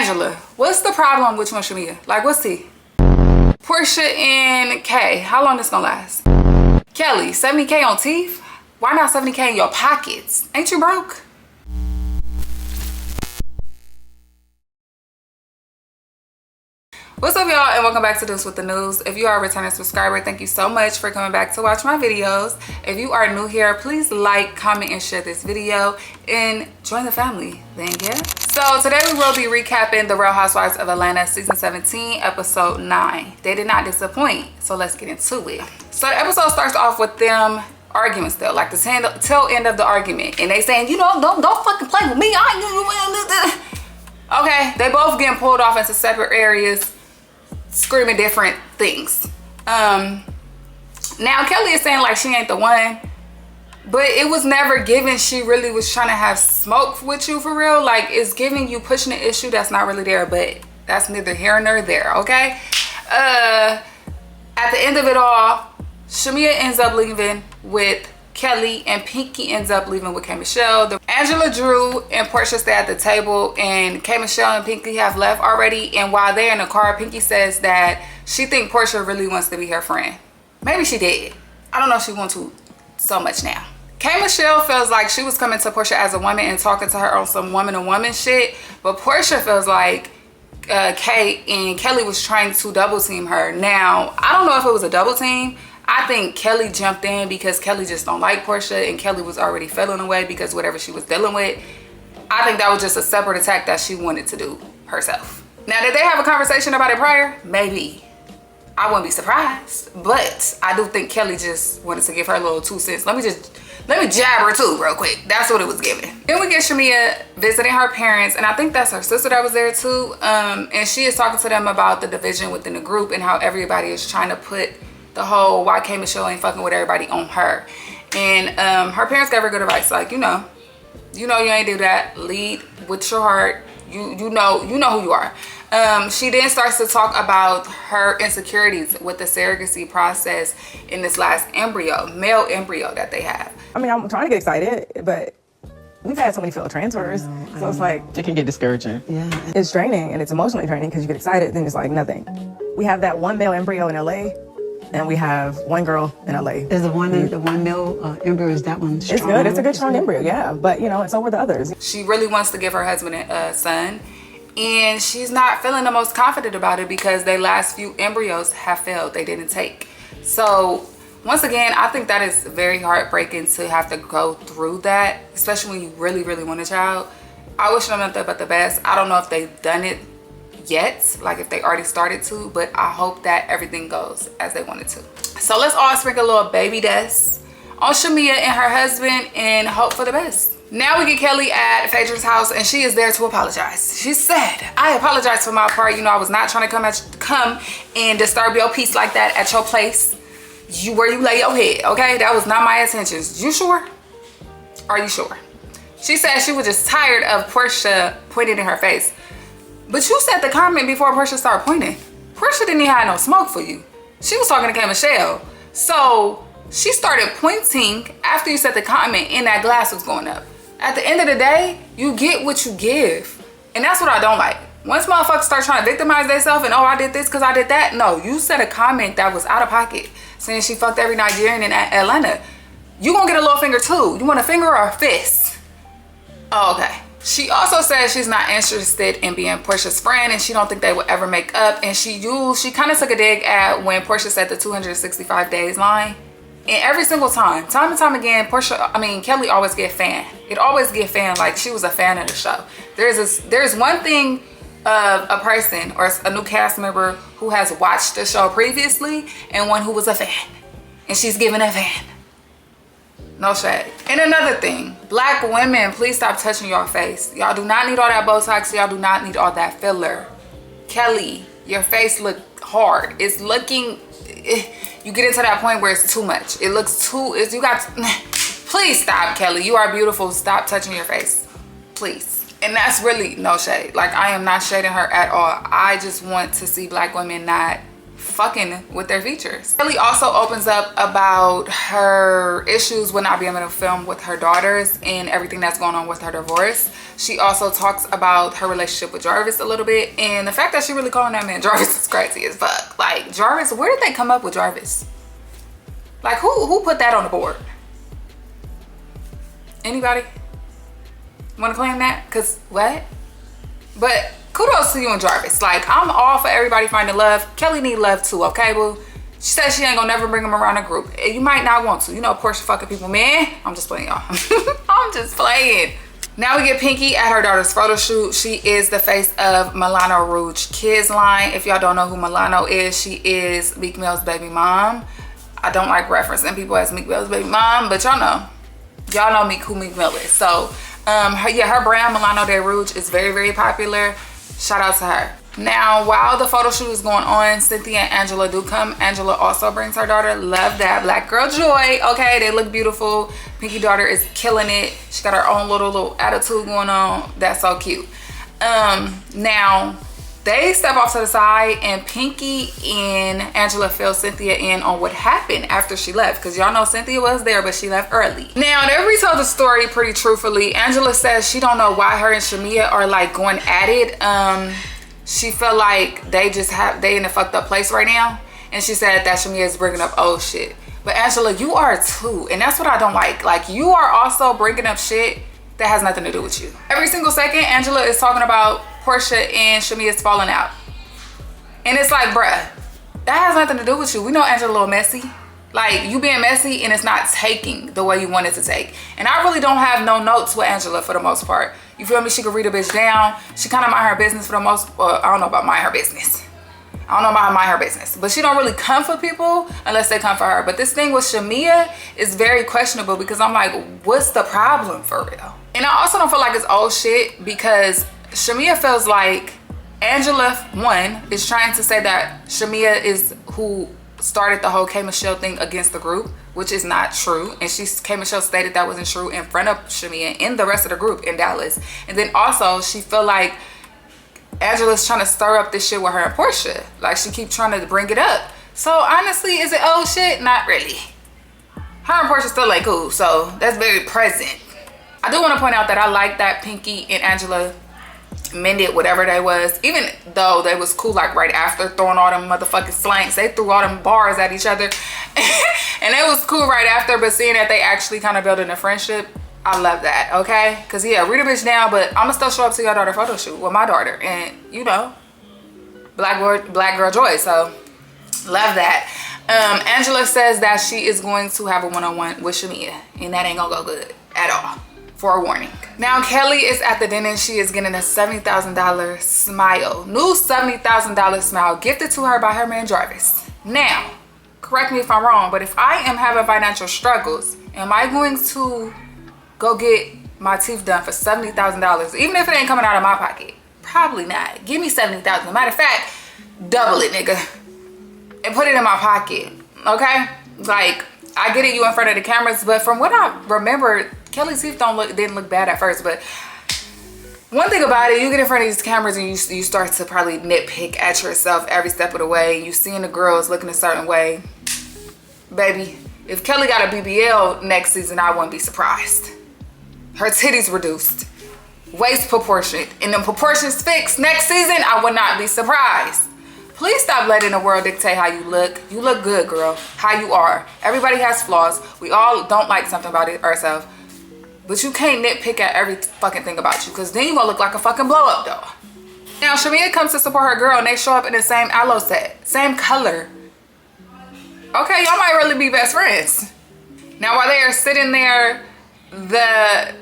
Angela, what's the problem with you and Shamea? Like, what's tea? Porsha and Kay, how long this gonna last? Kelly, 70K on teeth? Why not 70K in your pockets? Ain't you broke? What's up, y'all, and welcome back to This With The News. If you are a returning subscriber, thank you so much for coming back to watch my videos. If you are new here, please like, comment, and share this video and join the family. Thank you. So today we will be recapping the Real Housewives of Atlanta season 17 episode 9. They did not disappoint, so let's get into it. So the episode starts off with them arguing still, like the tail end of the argument, and they saying, you know, don't fucking play with me. Okay, they both getting pulled off into separate areas, screaming different things. Now Kelly is saying like she ain't the one, but it was never given she really was trying to have smoke with you for real. Like, it's giving you pushing an issue that's not really there, but that's neither here nor there. Okay, at the end of it all, Shamea ends up leaving with Kelly and Pinky ends up leaving with K. Michelle. Angela, Drew, and Porsha stay at the table, and K. Michelle and Pinky have left already. And while they're in the car, Pinky says that she thinks Porsha really wants to be her friend. Maybe she did. I don't know if she wants to so much now. K. Michelle feels like she was coming to Porsha as a woman and talking to her on some woman-to-woman shit, but Porsha feels like Kay and Kelly was trying to double team her. Now, I don't know if it was a double team. I think Kelly jumped in because Kelly just don't like Porsha, and Kelly was already feeling away because whatever she was dealing with. I think that was just a separate attack that she wanted to do herself. Now, did they have a conversation about it prior? Maybe. I wouldn't be surprised, but I do think Kelly just wanted to give her a little 2 cents. Let me jab her too real quick. That's what it was giving. Then we get Shamea visiting her parents, and I think that's her sister that was there too. And she is talking to them about the division within the group and how everybody is trying to put the whole why K. Michelle ain't fucking with everybody on her. And her parents gave her good advice, like, you know you ain't do that. Lead with your heart. You know who you are. She then starts to talk about her insecurities with the surrogacy process in this last male embryo that they have. I mean, I'm trying to get excited, but we've had so many failed transfers. So it's like, it can get discouraging. Yeah. It's draining, and it's emotionally draining because you get excited, then it's like nothing. We have that one male embryo in LA, and we have one girl in LA. Is the one male embryo, is that one strong? It's good. It's a good strong embryo, yeah. But, you know, and so were the others. She really wants to give her husband a son, and she's not feeling the most confident about it because their last few embryos have failed. They didn't take. So once again, I think that is very heartbreaking to have to go through that, especially when you really, really want a child. I wish them nothing but the best. I don't know if they've done it yet, like if they already started to, but I hope that everything goes as they wanted to. So let's all sprinkle a little baby dust on Shamea and her husband and hope for the best. Now we get Kelly at Phaedra's house, and she is there to apologize. She said, I apologize for my part. You know, I was not trying to come and disturb your peace like that at your place. Where you lay your head, okay? That was not my intentions. You sure? Are you sure? She said she was just tired of Porsha pointing in her face. But you said the comment before Porsha started pointing. Porsha didn't even have no smoke for you. She was talking to K. Michelle. So she started pointing after you said the comment and that glass was going up. At the end of the day, you get what you give. And that's what I don't like. Once motherfuckers start trying to victimize themselves and, oh, I did this because I did that. No, you said a comment that was out of pocket saying she fucked every Nigerian in Atlanta. You gonna get a little finger too. You want a finger or a fist? Oh, okay. She also says she's not interested in being Porsha's friend, and she don't think they would ever make up. And she kind of took a dig at when Porsha said the 265 days line. And every single time and time again, Kelly always get fan. It always get fan, like she was a fan of the show. There's one thing of a person or a new cast member who has watched the show previously and one who was a fan. And she's giving a fan. No shade. And another thing, black women, please stop touching your face. Y'all do not need all that Botox. Y'all do not need all that filler. Kelly, your face look hard. It's looking, you get into that point where it's too much. It looks too, please stop, Kelly. You are beautiful. Stop touching your face, please. And that's really no shade. Like, I am not shading her at all. I just want to see black women not fucking with their features. Kelly also opens up about her issues with not being able to film with her daughters and everything that's going on with her divorce. She also talks about her relationship with Jarvis a little bit, and the fact that she really calling that man Jarvis is crazy as fuck. Like, Jarvis, where did they come up with Jarvis? Like, who put that on the board? Anybody want to claim that? Because what? But kudos to you and Jarvis. Like, I'm all for everybody finding love. Kelly need love too, okay, boo? She said she ain't gonna never bring him around a group. You might not want to. You know, Porsha fucking people, man. I'm just playing, y'all. I'm just playing. Now we get Pinky at her daughter's photo shoot. She is the face of Milano Rouge Kids line. If y'all don't know who Milano is, she is Meek Mill's baby mom. I don't like referencing people as Meek Mill's baby mom, but y'all know. Y'all know who Meek Mill is. So, her brand, Milano de Rouge, is very, very popular. Shout out to her. Now, while the photo shoot is going on, Cynthia and Angela do come. Angela also brings her daughter. Love that. Black girl joy. Okay, they look beautiful. Pinky daughter is killing it. She got her own little attitude going on. That's so cute. Now, they step off to the side, and Pinky and Angela fill Cynthia in on what happened after she left, because y'all know Cynthia was there, but she left early. Now, they retold the story pretty truthfully. Angela says she don't know why her and Shamea are like going at it. She felt like they in a fucked up place right now, and she said that Shamea is bringing up old shit. But Angela, you are too, and that's what I don't like. Like, you are also bringing up shit that has nothing to do with you. Every single second, Angela is talking about Porsha and Shamea's falling out. And it's like, bruh, that has nothing to do with you. We know Angela a little messy. Like, you being messy and it's not taking the way you want it to take. And I really don't have no notes with Angela for the most part. You feel me? She could read a bitch down. She kind of mind her business for the most, well, I don't know about mind her business. I don't know about mind her business. But she don't really come for people unless they come for her. But this thing with Shamea is very questionable, because I'm like, what's the problem for real? And I also don't feel like it's old shit, because Shamea feels like Angela, one, is trying to say that Shamea is who started the whole K. Michelle thing against the group, which is not true. And K. Michelle stated that wasn't true in front of Shamea and the rest of the group in Dallas. And then also, she feel like Angela's trying to stir up this shit with her and Porsha. Like, she keep trying to bring it up. So honestly, is it old shit? Not really. Her and Porsha still like cool, so that's very present. I do want to point out that I like that Pinky and Angela mended whatever they was, even though they was cool like right after throwing all them motherfucking slangs. They threw all them bars at each other and it was cool right after, but seeing that they actually kind of building a friendship, I love that. Okay, because yeah, read a bitch down, but I'ma still show up to your daughter photo shoot with my daughter, and you know, black girl joy. So love that. Angela says that she is going to have a one-on-one with Shamea, and that ain't gonna go good at all. Forewarning. Now Kelly is at the dinner. She is getting a $70,000 smile, new $70,000 smile gifted to her by her man Jarvis. Now, correct me if I'm wrong, but if I am having financial struggles, am I going to go get my teeth done for $70,000, even if it ain't coming out of my pocket? Probably not. Give me $70,000. Matter of fact, double it, nigga, and put it in my pocket. Okay? Like, I get it, you in front of the cameras, but from what I remember, Kelly's teeth didn't look bad at first. But one thing about it, you get in front of these cameras and you start to probably nitpick at yourself every step of the way. You seeing the girls looking a certain way. Baby, if Kelly got a BBL next season, I wouldn't be surprised. Her titties reduced, waist proportion, and the proportions fixed next season, I would not be surprised. Please stop letting the world dictate how you look. You look good, girl, how you are. Everybody has flaws. We all don't like something about it ourselves. But you can't nitpick at every fucking thing about you, because then you're gonna look like a fucking blow up doll. Now, Shamea comes to support her girl, and they show up in the same aloe set, same color. Okay, y'all might really be best friends. Now, while they are sitting there, the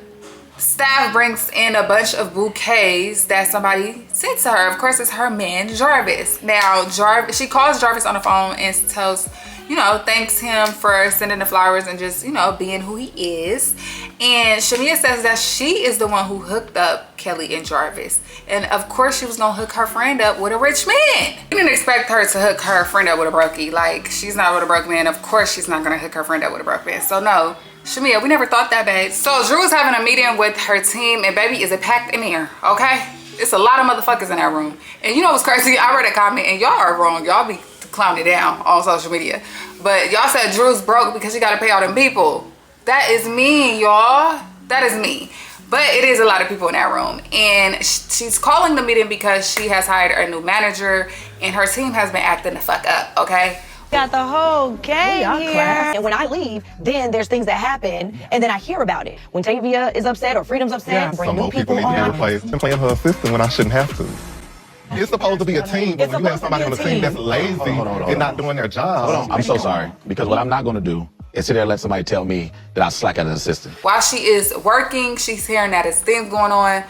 staff brings in a bunch of bouquets that somebody sent to her. Of course, it's her man, Jarvis. Now, she calls Jarvis on the phone and tells, you know, thanks him for sending the flowers and just, you know, being who he is. And Shamea says that she is the one who hooked up Kelly and Jarvis. And of course, she was gonna hook her friend up with a rich man. You didn't expect her to hook her friend up with a brokey. Like, she's not with a broke man. Of course, she's not gonna hook her friend up with a broke man. So no, Shamea, we never thought that, babe. So Drew is having a meeting with her team, and baby, is it packed in here, okay? It's a lot of motherfuckers in that room. And you know what's crazy? I read a comment, and y'all are wrong. Y'all be clowning down on social media. But y'all said Drew's broke because she gotta pay all them people. That is mean, y'all. That is mean. But it is a lot of people in that room. And she's calling the meeting because she has hired a new manager and her team has been acting the fuck up, okay? Got the whole gang here. And when I leave, then there's things that happen, and then I hear about it. When Tavia is upset or Freedom's upset, bring Some new more people people need to be on. replaced. I'm playing her assistant when I shouldn't have to. It's supposed to be a team, but when you have somebody on the team that's lazy and not doing their job. I'm so sorry, because what I'm not gonna do is sit there and let somebody tell me that I slack as an assistant. While she is working, she's hearing that there's things going on.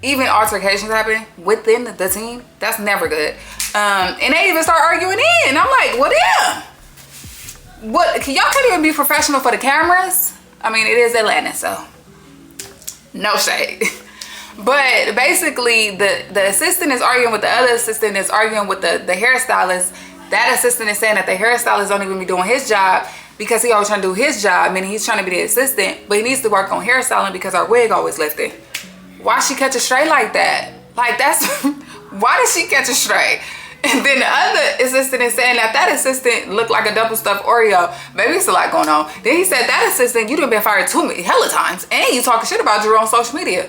Even altercations happening within the team. That's never good. And they even start arguing in. I'm like, well, damn. What? Y'all can't even be professional for the cameras? I mean, it is Atlanta, so no shade. But basically, the assistant is arguing with the other assistant, is arguing with the hairstylist. That assistant is saying that the hairstylist don't even be doing his job because he always trying to do his job, meaning he's trying to be the assistant, but he needs to work on hairstyling because our wig always lifting. Why she catch it straight like that? Like, that's why did she catch it straight? And then the other assistant is saying that assistant looked like a double stuffed Oreo. Maybe it's a lot going on. Then he said, that assistant, you done been fired hella times, and you talking shit about Drew on social media.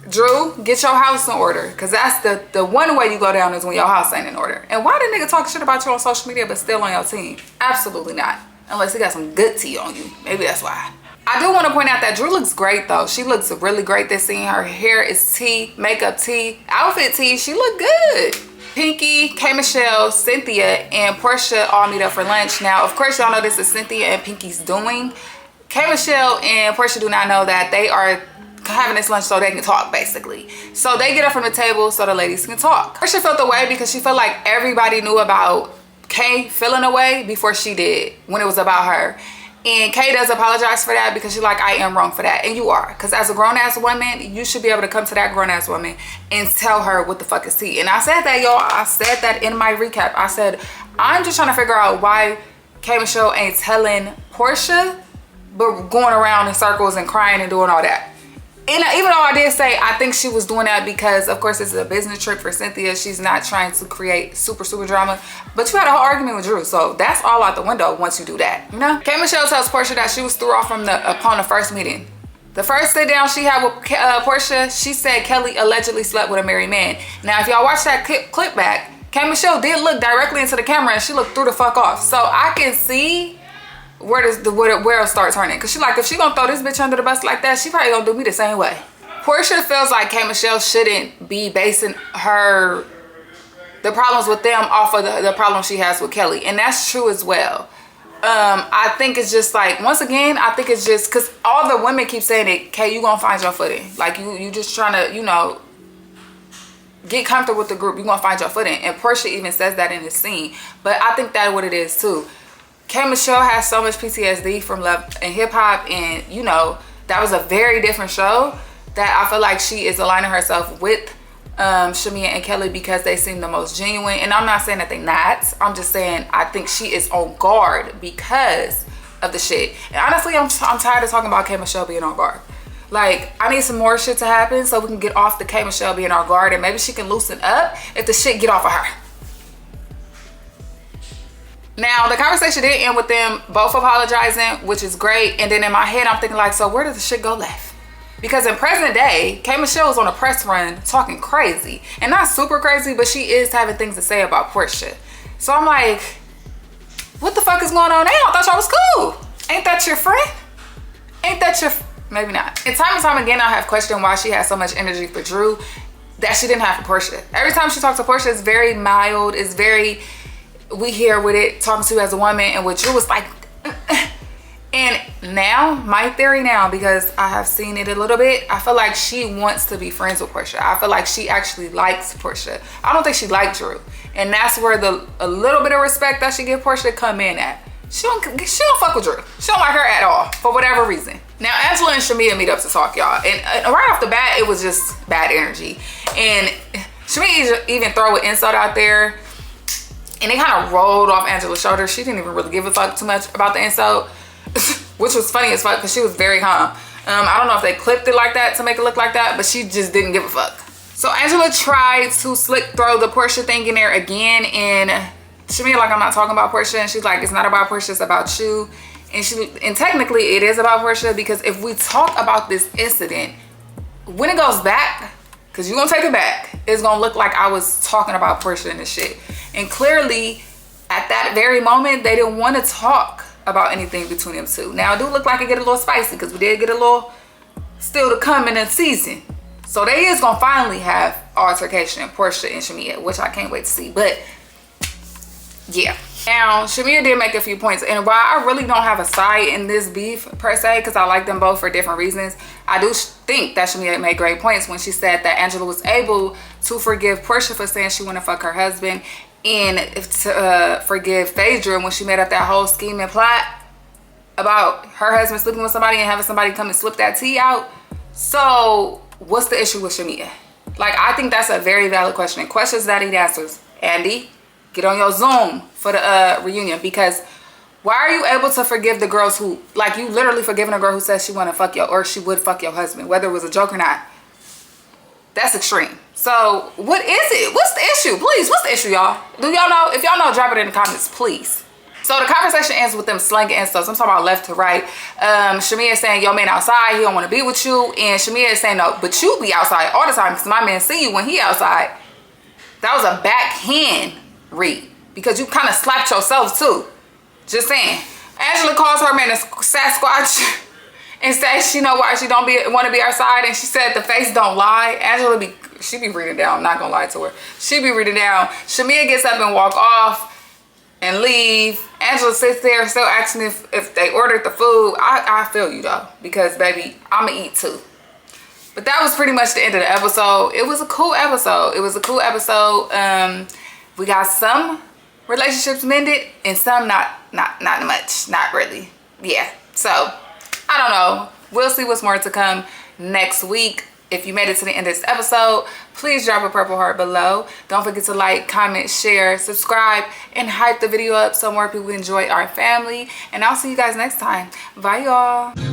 Drew, get your house in order, because that's the one way you go down is when your house ain't in order. And why the nigga talk shit about you on social media but still on your team? Absolutely not. Unless he got some good tea on you. Maybe that's why. I do want to point out that Drew looks great though. She looks really great this scene. Her hair is tea, makeup tea, outfit tea. She look good. Pinky, K. Michelle, Cynthia, and Porsha all meet up for lunch. Now, of course, y'all know this is Cynthia and Pinky's doing. K. Michelle and Porsha do not know that they are having this lunch so they can talk, basically. So they get up from the table so the ladies can talk. Porsha felt away because she felt like everybody knew about Kay feeling away before she did when it was about her. And Kay does apologize for that because she's like, I am wrong for that. And you are. Because as a grown-ass woman, you should be able to come to that grown-ass woman and tell her what the fuck is tea. And I said that, y'all. I said that in my recap. I said, I'm just trying to figure out why K. Michelle ain't telling Porsha, but going around in circles and crying and doing all that. And even though I did say I think she was doing that because, of course, this is a business trip for Cynthia. She's not trying to create super drama. But you had a whole argument with Drew. So that's all out the window once you do that, you know? K. Michelle tells Porsha that she was threw off upon the first meeting. The first sit down she had with Porsha, she said Kelly allegedly slept with a married man. Now, if y'all watch that clip back, K. Michelle did look directly into the camera and she looked through the fuck off. So I can see where it'll start turning. Cause she like, if she gonna throw this bitch under the bus like that, she probably gonna do me the same way. Porsha feels like K. Michelle shouldn't be basing the problems with them off of the problem she has with Kelly. And that's true as well. I think it's just like, once again, I think it's just cause all the women keep saying it, Kay, you gonna find your footing. Like you just trying to, you know, get comfortable with the group, you gonna find your footing. And Porsha even says that in his scene. But I think that's what it is too. K. Michelle has so much PTSD from Love and Hip Hop, and you know, that was a very different show that I feel like she is aligning herself with Shamea and Kelly because they seem the most genuine. And I'm not saying that they're not. I'm just saying I think she is on guard because of the shit. And honestly, I'm tired of talking about K. Michelle being on guard. Like, I need some more shit to happen so we can get off the K. Michelle being on guard, and maybe she can loosen up if the shit get off of her. Now, the conversation did end with them both apologizing, which is great. And then in my head, I'm thinking like, so where does the shit go left? Because in present day, K. Michelle was on a press run talking crazy. And not super crazy, but she is having things to say about Porsha. So I'm like, what the fuck is going on now? I thought y'all was cool. Ain't that your friend? Ain't that your... Maybe not. And time again, I have questioned why she has so much energy for Drew that she didn't have for Porsha. Every time she talks to Porsha, it's very mild. It's very... we here with it, talking to you as a woman, and with Drew was like, and now, my theory now, because I have seen it a little bit, I feel like she wants to be friends with Porsha. I feel like she actually likes Porsha. I don't think she liked Drew. And that's where a little bit of respect that she give Porsha come in at. She don't fuck with Drew. She don't like her at all, for whatever reason. Now, Angela and Shamea meet up to talk, y'all. And right off the bat, it was just bad energy. And Shamea even throw an insult out there. And it kind of rolled off Angela's shoulder. She didn't even really give a fuck too much about the insult, which was funny as fuck because she was very calm. I don't know if they clipped it like that to make it look like that, but she just didn't give a fuck. So Angela tried to slick throw the Porsha thing in there again, and Shamea like, I'm not talking about Porsha, and she's like, it's not about Porsha, it's about you. And technically it is about Porsha, because if we talk about this incident, when it goes back, because you're gonna take it back, it's gonna look like I was talking about Porsha and this shit. And clearly at that very moment, they didn't want to talk about anything between them two. Now it do look like it get a little spicy, because we did get a little still to come in the season. So they is gonna finally have altercation, Porsha and Shamea, which I can't wait to see. But yeah. Now, Shamea did make a few points, and while I really don't have a side in this beef per se, because I like them both for different reasons, I do think that Shamea made great points when she said that Angela was able to forgive Porsha for saying she wanted to fuck her husband, and to forgive Phaedra when she made up that whole scheme and plot about her husband sleeping with somebody and having somebody come and slip that tea out. So what's the issue with Shamea? Like, I think that's a very valid question, and questions that need answers. Andy, get on your Zoom for the reunion, because why are you able to forgive the girls who, like, you literally forgiving a girl who says she want to fuck you, or she would fuck your husband, whether it was a joke or not? That's extreme. So what is it? What's the issue? Please, what's the issue, y'all? Do y'all know? If y'all know, drop it in the comments, please. So the conversation ends with them slanging insults. I'm talking about left to right. Shamea is saying, your man outside, he don't want to be with you. And Shamea is saying, no, but you be outside all the time because my man see you when he outside. That was a backhand read, because you kind of slapped yourself too. Just saying. Angela calls her man a Sasquatch and says she know why she don't want to be outside, and she said the face don't lie. Angela she be reading down, I'm not gonna lie to her. She be reading down. Shamea gets up and walk off and leave. Angela sits there still asking if they ordered the food. I feel you though, because baby, I'ma eat too. But that was pretty much the end of the episode. It was a cool episode. We got some relationships mended and some not much, not really. Yeah, so I don't know. We'll see what's more to come next week. If you made it to the end of this episode, please drop a purple heart below. Don't forget to like, comment, share, subscribe, and hype the video up so more people enjoy our family. And I'll see you guys next time. Bye, y'all.